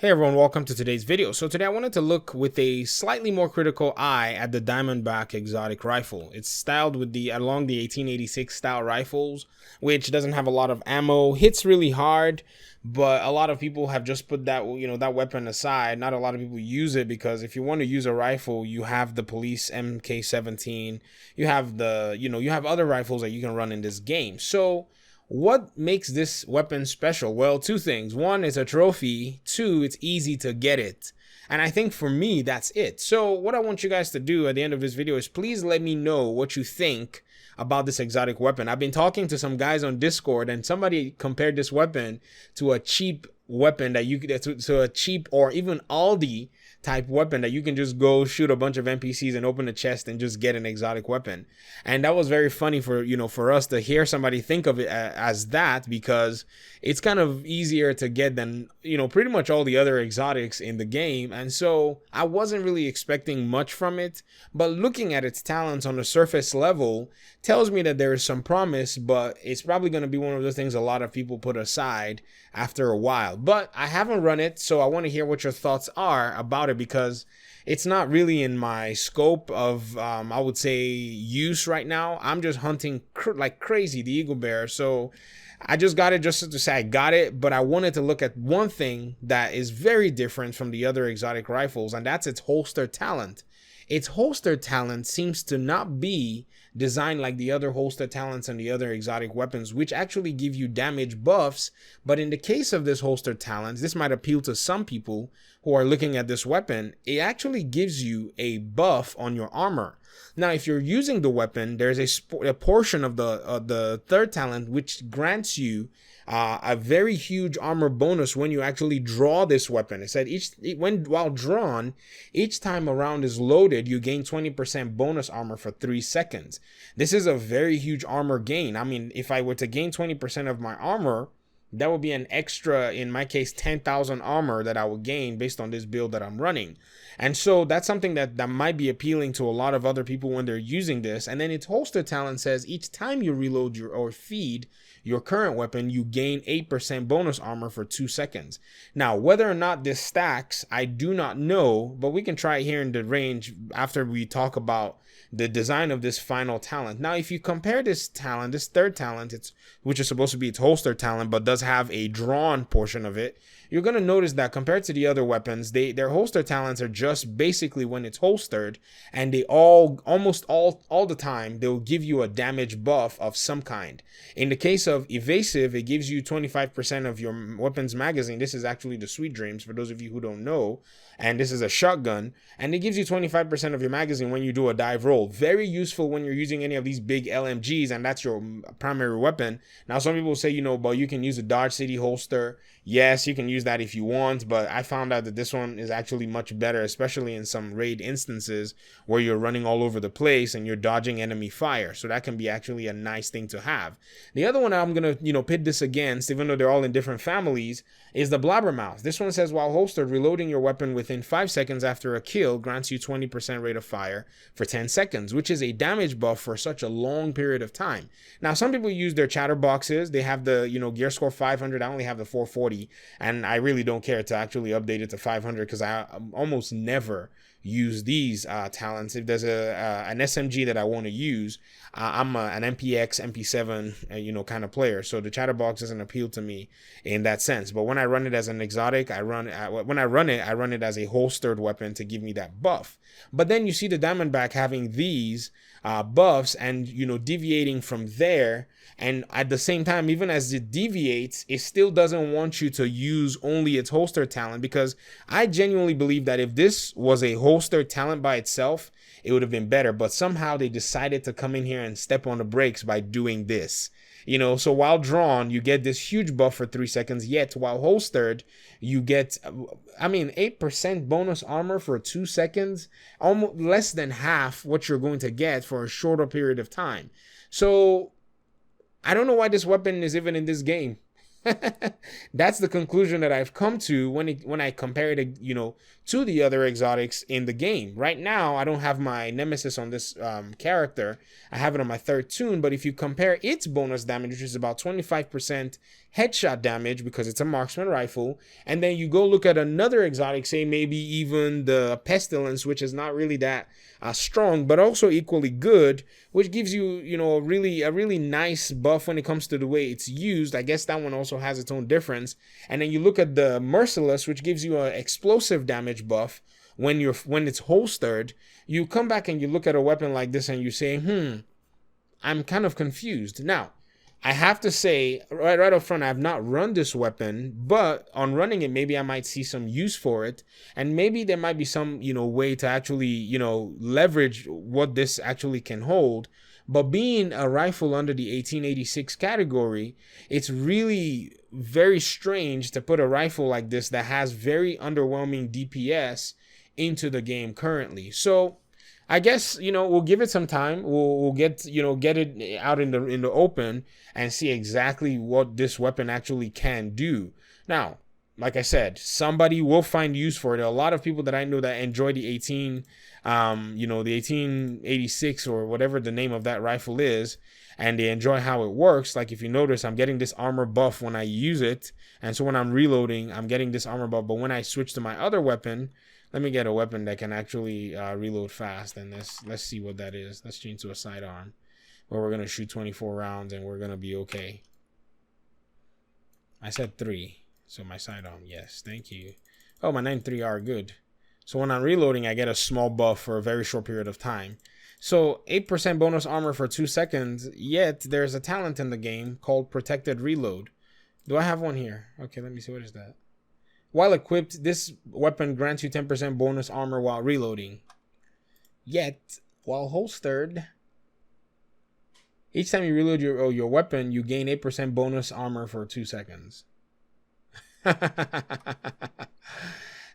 Hey everyone, welcome to today's video. So today I wanted to look with a slightly more critical eye at the Diamondback exotic rifle. It's styled with along the 1886 style rifles, which doesn't have a lot of ammo, hits really hard, but a lot of people have just put that, that weapon aside. Not a lot of people use it because if you want to use a rifle, you have the police MK17, you have you have other rifles that you can run in this game. So what makes this weapon special? Well, two things. One, it's a trophy. Two, it's easy to get it. And I think for me, that's it. So what I want you guys to do at the end of this video is please let me know what you think about this exotic weapon. I've been talking to some guys on Discord and somebody compared this weapon to a cheap weapon that you could, to a cheap or even Aldi type weapon that you can just go shoot a bunch of NPCs and open a chest and just get an exotic weapon. And that was very funny for us to hear somebody think of it as that, because it's kind of easier to get than pretty much all the other exotics in the game. And so I wasn't really expecting much from it, but looking at its talents on the surface level tells me that there is some promise, but it's probably going to be one of those things a lot of people put aside after a while. But I haven't run it, so I want to hear what your thoughts are about it, because it's not really in my scope of I would say use right now. I'm just hunting like crazy the eagle bear, so I just got it just to say I got it. But I wanted to look at one thing that is very different from the other exotic rifles, and that's its holster talent. Its holster talent seems to not be designed like the other holster talents and the other exotic weapons, which actually give you damage buffs. But in the case of this holster talent, this might appeal to some people who are looking at this weapon. It actually gives you a buff on your armor. Now, if you're using the weapon, there's a portion of the third talent which grants you a very huge armor bonus when you actually draw this weapon. It said while drawn, each time a round is loaded, you gain 20% bonus armor for 3 seconds. This is a very huge armor gain. I mean, if I were to gain 20% of my armor, that would be an extra, in my case, 10,000 armor that I would gain based on this build that I'm running. And so that's something that might be appealing to a lot of other people when they're using this. And then its holster talent says each time you reload or feed your current weapon, you gain 8% bonus armor for 2 seconds. Now, whether or not this stacks, I do not know, but we can try it here in the range after we talk about the design of this final talent. Now, if you compare this talent, this third talent, which is supposed to be its holster talent, but does have a drawn portion of it, you're going to notice that compared to the other weapons, their holster talents are just basically when it's holstered, and they almost all the time, they'll give you a damage buff of some kind. In the case of evasive, it gives you 25% of your weapon's magazine. This is actually the Sweet Dreams, for those of you who don't know. And this is a shotgun, and it gives you 25% of your magazine when you do a dive roll. Very useful when you're using any of these big LMGs and that's your primary weapon. Now, some people say, but you can use a Dodge City holster. Yes, you can use that if you want, but I found out that this one is actually much better, especially in some raid instances where you're running all over the place and you're dodging enemy fire. So that can be actually a nice thing to have. The other one I'm going to, pit this against, even though they're all in different families, is the Blabbermouth. This one says, while holstered, reloading your weapon within 5 seconds after a kill grants you 20% rate of fire for 10 seconds, which is a damage buff for such a long period of time. Now, some people use their chatterboxes. They have the, gear score 500. I only have the 440, and I really don't care to actually update it to 500 because I almost never use these talents. If there's an SMG that I want to use, I'm an MPX, MP7, kind of player. So the chatterbox doesn't appeal to me in that sense. But when I run it as an exotic, I run it as a holstered weapon to give me that buff. But then you see the Diamondback having these buffs and, deviating from there. And at the same time, even as it deviates, it still doesn't want you to use only its holster talent, because I genuinely believe that if this was a holster talent by itself, it would have been better. But somehow they decided to come in here and step on the brakes by doing this. So while drawn, you get this huge buff for 3 seconds, yet while holstered, you get, 8% bonus armor for 2 seconds, almost less than half what you're going to get for a shorter period of time. So I don't know why this weapon is even in this game. That's the conclusion that I've come to when I compare it, to the other exotics in the game. Right now, I don't have my Nemesis on this character. I have it on my third tune, but if you compare its bonus damage, which is about 25% headshot damage because it's a marksman rifle, and then you go look at another exotic, say maybe even the pestilence, which is not really that strong but also equally good, which gives you, you know, a really nice buff when it comes to the way it's used. I guess that one also has its own difference. And then you look at the merciless, which gives you an explosive damage buff when it's holstered. You come back and you look at a weapon like this and you say, I'm kind of confused. Now, I have to say right up front, I have not run this weapon, but on running it, maybe I might see some use for it. And maybe there might be some, you know, way to actually, you know, leverage what this actually can hold. But being a rifle under the 1886 category, it's really very strange to put a rifle like this that has very underwhelming DPS into the game currently. So I guess, you know, we'll give it some time. We'll get it out in the open and see exactly what this weapon actually can do. Now, like I said, somebody will find use for it. There are a lot of people that I know that enjoy the 1886 or whatever the name of that rifle is, and they enjoy how it works. Like if you notice, I'm getting this armor buff when I use it, and so when I'm reloading, I'm getting this armor buff. But when I switch to my other weapon, let me get a weapon that can actually reload fast, and let's see what that is. Let's change to a sidearm where we're gonna shoot 24 rounds and we're gonna be okay. I said 3, so my sidearm, yes, thank you. Oh, my 9.3R, good. So when I'm reloading, I get a small buff for a very short period of time. So 8% bonus armor for 2 seconds, yet there's a talent in the game called Protected Reload. Do I have one here? Okay, let me see, what is that? While equipped, this weapon grants you 10% bonus armor while reloading. Yet, while holstered, each time you reload your weapon, you gain 8% bonus armor for 2 seconds.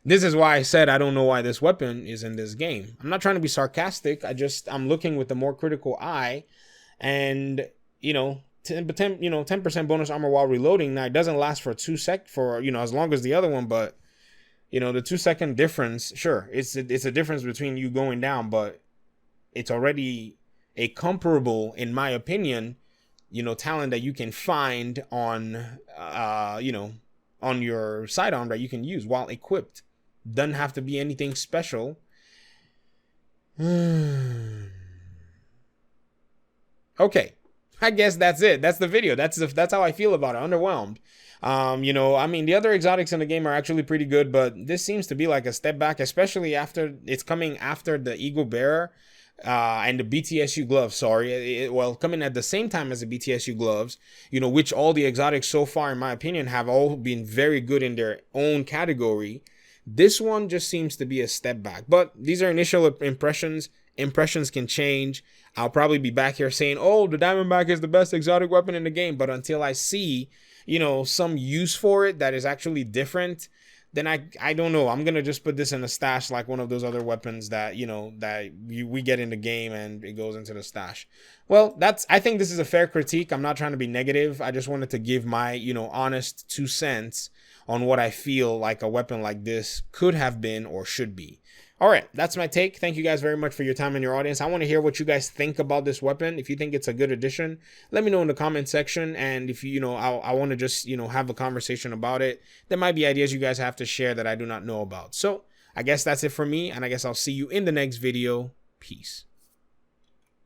This is why I said I don't know why this weapon is in this game. I'm not trying to be sarcastic. I'm looking with a more critical eye, and you know, 10% bonus armor while reloading. Now it doesn't last for as long as the other one, but you know, the 2 second difference, sure, it's a difference between you going down, but it's already a comparable, in my opinion, you know, talent that you can find on on your sidearm that you can use while equipped. Doesn't have to be anything special. Okay, I guess that's it. That's the video. That's how I feel about it. Underwhelmed. You know, I mean, the other exotics in the game are actually pretty good, but this seems to be like a step back, especially after it's coming after the Eagle Bearer and the BTSU gloves. Sorry, coming at the same time as the BTSU gloves, you know, which all the exotics so far, in my opinion, have all been very good in their own category. This one just seems to be a step back, but these are initial impressions. Impressions can change. I'll probably be back here saying, oh, the Diamondback is the best exotic weapon in the game, but until I see, you know, some use for it that is actually different, then I don't know. I'm gonna just put this in the stash like one of those other weapons that, you know, we get in the game and it goes into the stash. Well, I think this is a fair critique. I'm not trying to be negative. I just wanted to give my, you know, honest 2 cents on what I feel like a weapon like this could have been or should be. All right, that's my take. Thank you guys very much for your time and your audience. I want to hear what you guys think about this weapon. If you think it's a good addition, let me know in the comment section. And if you know, I want to just, you know, have a conversation about it. There might be ideas you guys have to share that I do not know about. So I guess that's it for me. And I guess I'll see you in the next video. Peace.